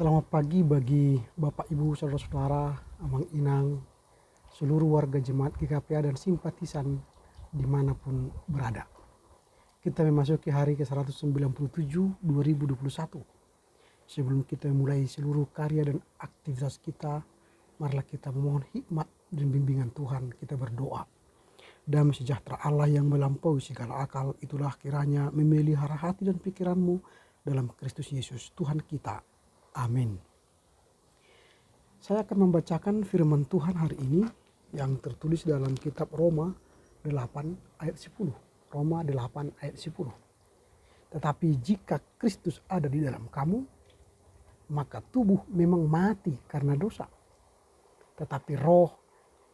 Selamat pagi bagi Bapak Ibu, saudara-saudara, Amang Inang, seluruh warga jemaat GKPA dan simpatisan dimanapun berada. Kita memasuki hari ke-197 2021. Sebelum kita mulai seluruh karya dan aktivitas kita, marilah kita memohon hikmat dan bimbingan Tuhan. Kita berdoa. Damai sejahtera Allah yang melampaui segala akal, itulah kiranya memelihara hati dan pikiranmu dalam Kristus Yesus Tuhan kita. Amin. Saya akan membacakan firman Tuhan hari ini yang tertulis dalam kitab Roma 8 ayat 10. Roma 8 ayat 10. Tetapi jika Kristus ada di dalam kamu, maka tubuh memang mati karena dosa. Tetapi roh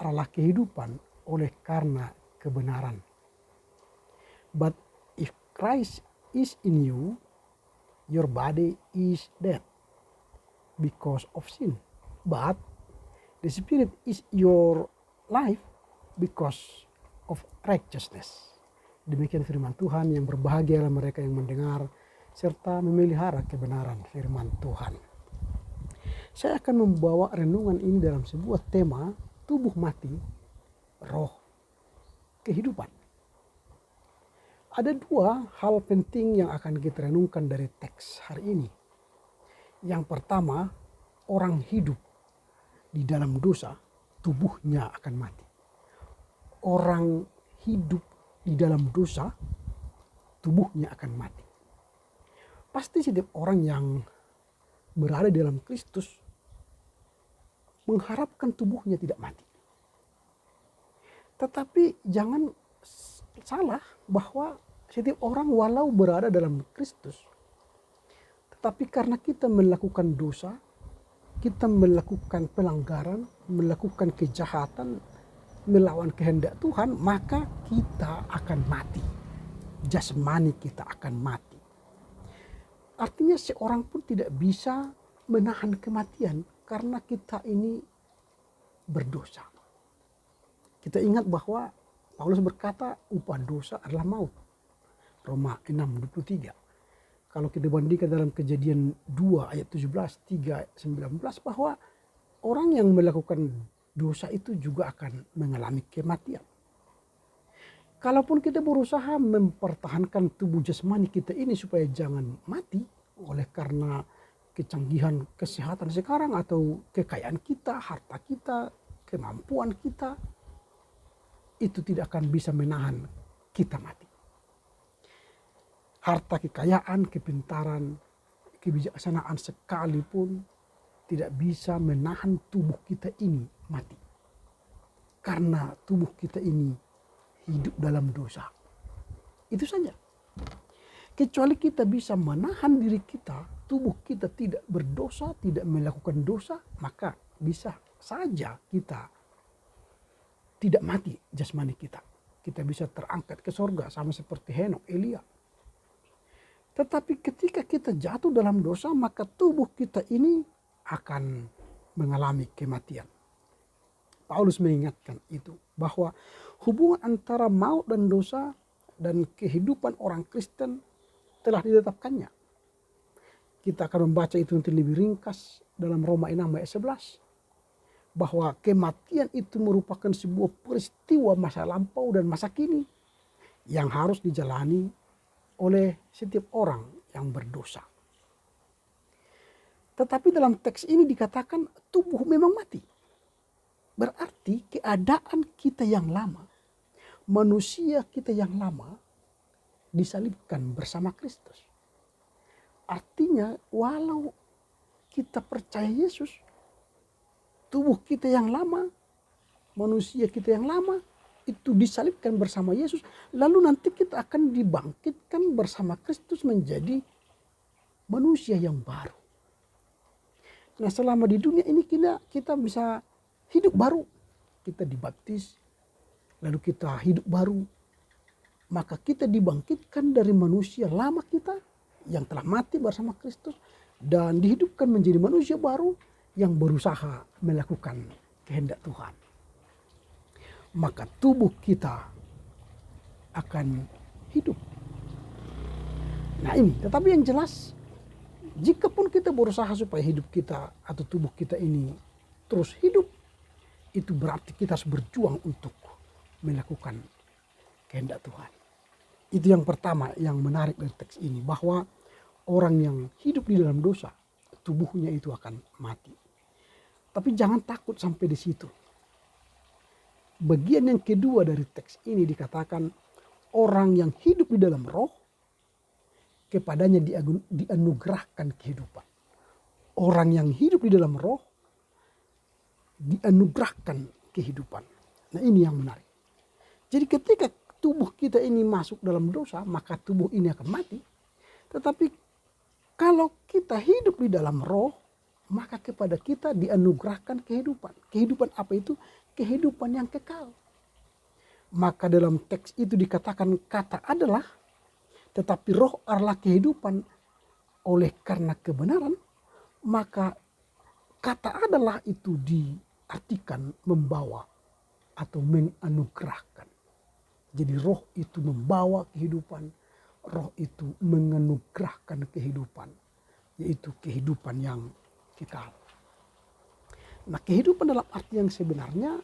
adalah kehidupan oleh karena kebenaran. But if Christ is in you, your body is dead because of sin, but the Spirit is your life because of righteousness. Demikian firman Tuhan. Yang berbahagialah mereka yang mendengar serta memelihara kebenaran firman Tuhan. Saya akan membawa renungan ini dalam sebuah tema, tubuh mati, roh kehidupan. Ada dua hal penting yang akan kita renungkan dari teks hari ini. Yang pertama, orang hidup di dalam dosa, tubuhnya akan mati. Orang hidup di dalam dosa, tubuhnya akan mati. Pasti setiap orang yang berada dalam Kristus mengharapkan tubuhnya tidak mati. Tetapi jangan salah bahwa setiap orang walau berada dalam Kristus, tetapi karena kita melakukan dosa, kita melakukan pelanggaran, melakukan kejahatan, melawan kehendak Tuhan, maka kita akan mati. Jasmani kita akan mati. Artinya seorang pun tidak bisa menahan kematian karena kita ini berdosa. Kita ingat bahwa Paulus berkata upah dosa adalah maut. Roma 6:23. Kalau kita bandingkan dalam Kejadian 2 ayat 17, 3 ayat 19, bahwa orang yang melakukan dosa itu juga akan mengalami kematian. Kalaupun kita berusaha mempertahankan tubuh jasmani kita ini supaya jangan mati oleh karena kecanggihan kesehatan sekarang atau kekayaan kita, harta kita, kemampuan kita, itu tidak akan bisa menahan kita mati. Harta, kekayaan, kepintaran, kebijaksanaan sekalipun tidak bisa menahan tubuh kita ini mati. Karena tubuh kita ini hidup dalam dosa. Itu saja. Kecuali kita bisa menahan diri kita, tubuh kita tidak berdosa, tidak melakukan dosa, maka bisa saja kita tidak mati jasmani kita. Kita bisa terangkat ke sorga sama seperti Henokh, Elia. Tetapi ketika kita jatuh dalam dosa, maka tubuh kita ini akan mengalami kematian. Paulus mengingatkan itu, bahwa hubungan antara maut dan dosa dan kehidupan orang Kristen telah ditetapkannya. Kita akan membaca itu nanti lebih ringkas dalam Roma 6 ayat 11. Bahwa kematian itu merupakan sebuah peristiwa masa lampau dan masa kini yang harus dijalani oleh setiap orang yang berdosa. Tetapi dalam teks ini dikatakan tubuh memang mati. Berarti keadaan kita yang lama, manusia kita yang lama disalibkan bersama Kristus. Artinya walau kita percaya Yesus, tubuh kita yang lama, manusia kita yang lama, itu disalibkan bersama Yesus. Lalu nanti kita akan dibangkitkan bersama Kristus menjadi manusia yang baru. Nah, selama di dunia ini kita bisa hidup baru. Kita dibaptis, lalu kita hidup baru. Maka kita dibangkitkan dari manusia lama kita yang telah mati bersama Kristus dan dihidupkan menjadi manusia baru yang berusaha melakukan kehendak Tuhan. Maka tubuh kita akan hidup. Nah ini, tetapi yang jelas Jikapun kita berusaha supaya hidup kita atau tubuh kita ini terus hidup, itu berarti kita harus berjuang untuk melakukan kehendak Tuhan. Itu yang pertama yang menarik dari teks ini, bahwa orang yang hidup di dalam dosa, tubuhnya itu akan mati. Tapi jangan takut sampai di situ. Bagian yang kedua dari teks ini dikatakan, orang yang hidup di dalam roh, kepadanya dianugerahkan kehidupan. Orang yang hidup di dalam roh dianugerahkan kehidupan. Nah, ini yang menarik. Jadi ketika tubuh kita ini masuk dalam dosa, maka tubuh ini akan mati. Tetapi kalau kita hidup di dalam roh, maka kepada kita dianugerahkan kehidupan. Kehidupan apa itu? Kehidupan yang kekal. Maka dalam teks itu dikatakan kata adalah, tetapi roh adalah kehidupan. Oleh karena kebenaran, maka kata adalah itu diartikan membawa atau menganugerahkan. Jadi roh itu membawa kehidupan, roh itu menganugerahkan kehidupan, yaitu kehidupan yang kekal. Nah, kehidupan dalam arti yang sebenarnya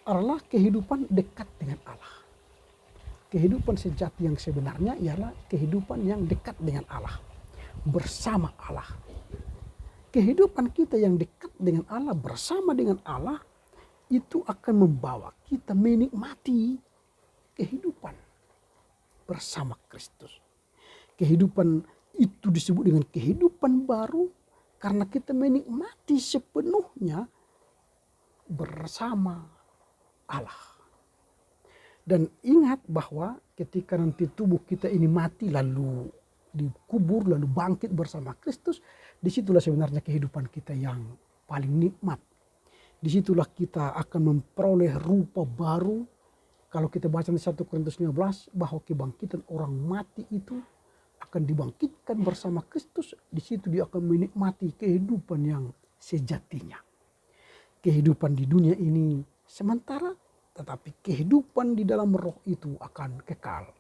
adalah kehidupan dekat dengan Allah. Kehidupan sejati yang sebenarnya ialah kehidupan yang dekat dengan Allah, bersama Allah. Kehidupan kita yang dekat dengan Allah, bersama dengan Allah, itu akan membawa kita menikmati kehidupan bersama Kristus. Kehidupan itu disebut dengan kehidupan baru karena kita menikmati sepenuhnya bersama Allah. Dan ingat bahwa ketika nanti tubuh kita ini mati lalu dikubur lalu bangkit bersama Kristus, disitulah sebenarnya kehidupan kita yang paling nikmat. Disitulah kita akan memperoleh rupa baru. Kalau kita baca di 1 Korintus 15 bahwa kebangkitan orang mati itu akan dibangkitkan bersama Kristus. Di situ dia akan menikmati kehidupan yang sejatinya. Kehidupan di dunia ini sementara, tetapi kehidupan di dalam roh itu akan kekal.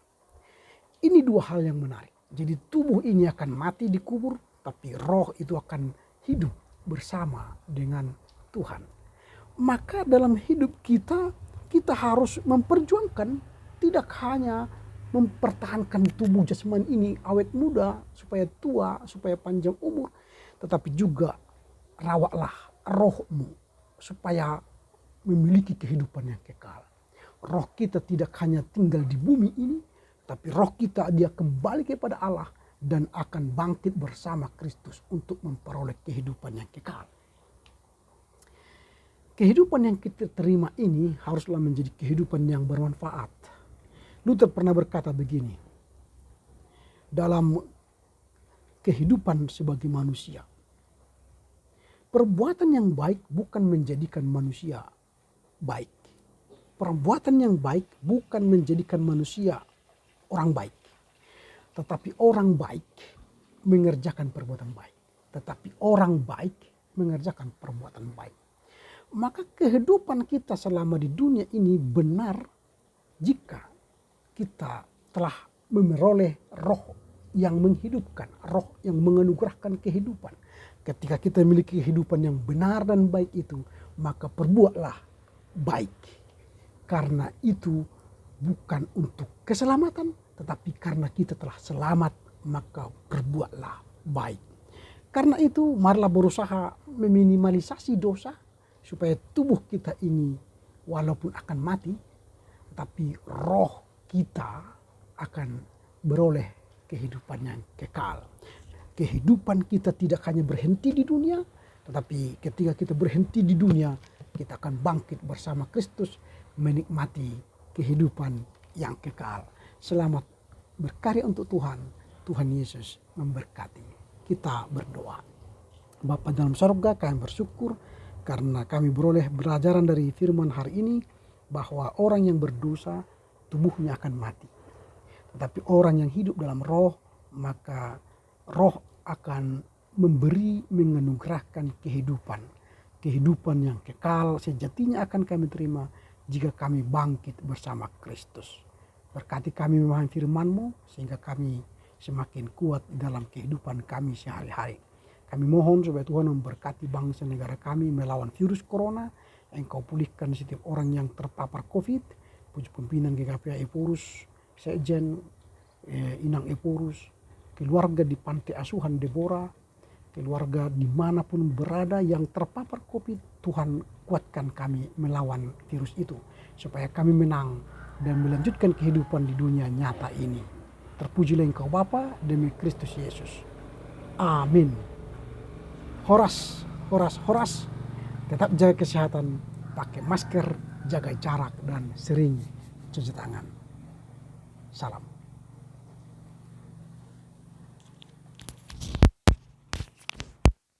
Ini dua hal yang menarik. Jadi tubuh ini akan mati dikubur, tapi roh itu akan hidup bersama dengan Tuhan. Maka dalam hidup kita, kita harus memperjuangkan, tidak hanya mempertahankan tubuh jasmani ini awet muda, supaya tua, supaya panjang umur, tetapi juga rawatlah rohmu supaya memiliki kehidupan yang kekal. Roh kita tidak hanya tinggal di bumi ini, tapi roh kita dia kembali kepada Allah dan akan bangkit bersama Kristus untuk memperoleh kehidupan yang kekal. Kehidupan yang kita terima ini haruslah menjadi kehidupan yang bermanfaat. Luther pernah berkata begini, dalam kehidupan sebagai manusia, perbuatan yang baik bukan menjadikan manusia baik. Perbuatan yang baik bukan menjadikan manusia orang baik. Tetapi orang baik mengerjakan perbuatan baik. Tetapi orang baik mengerjakan perbuatan baik. Maka kehidupan kita selama di dunia ini benar jika kita telah memperoleh roh yang menghidupkan, roh yang menganugerahkan kehidupan. Ketika kita memiliki kehidupan yang benar dan baik itu, maka perbuatlah baik. Karena itu bukan untuk keselamatan, tetapi karena kita telah selamat, maka perbuatlah baik. Karena itu marilah berusaha meminimalisasi dosa, supaya tubuh kita ini walaupun akan mati, tapi roh kita akan beroleh kehidupan yang kekal. Kehidupan kita tidak hanya berhenti di dunia, tetapi ketika kita berhenti di dunia, kita akan bangkit bersama Kristus menikmati kehidupan yang kekal. Selamat berkarya untuk Tuhan. Tuhan Yesus memberkati. Kita berdoa. Bapa dalam sorga, kami bersyukur karena kami beroleh pelajaran dari firman hari ini bahwa orang yang berdosa tubuhnya akan mati. Tetapi orang yang hidup dalam roh, maka roh akan memberi, menganugerahkan kehidupan. Kehidupan yang kekal sejatinya akan kami terima jika kami bangkit bersama Kristus. Berkati kami memahami firman-Mu sehingga kami semakin kuat dalam kehidupan kami sehari-hari. Kami mohon supaya Tuhan memberkati bangsa negara kami melawan virus corona. Engkau pulihkan setiap orang yang terpapar COVID. Puji pimpinan GKPA Epurus, Sekjen Inang Epurus, keluarga di Panti Asuhan Deborah, keluarga dimanapun berada yang terpapar COVID. Tuhan kuatkan kami melawan virus itu. Supaya kami menang dan melanjutkan kehidupan di dunia nyata ini. Terpujilah Engkau Bapa demi Kristus Yesus. Amin. Horas, horas, horas. Tetap jaga kesehatan, pakai masker, jaga jarak, dan sering cuci tangan. Salam.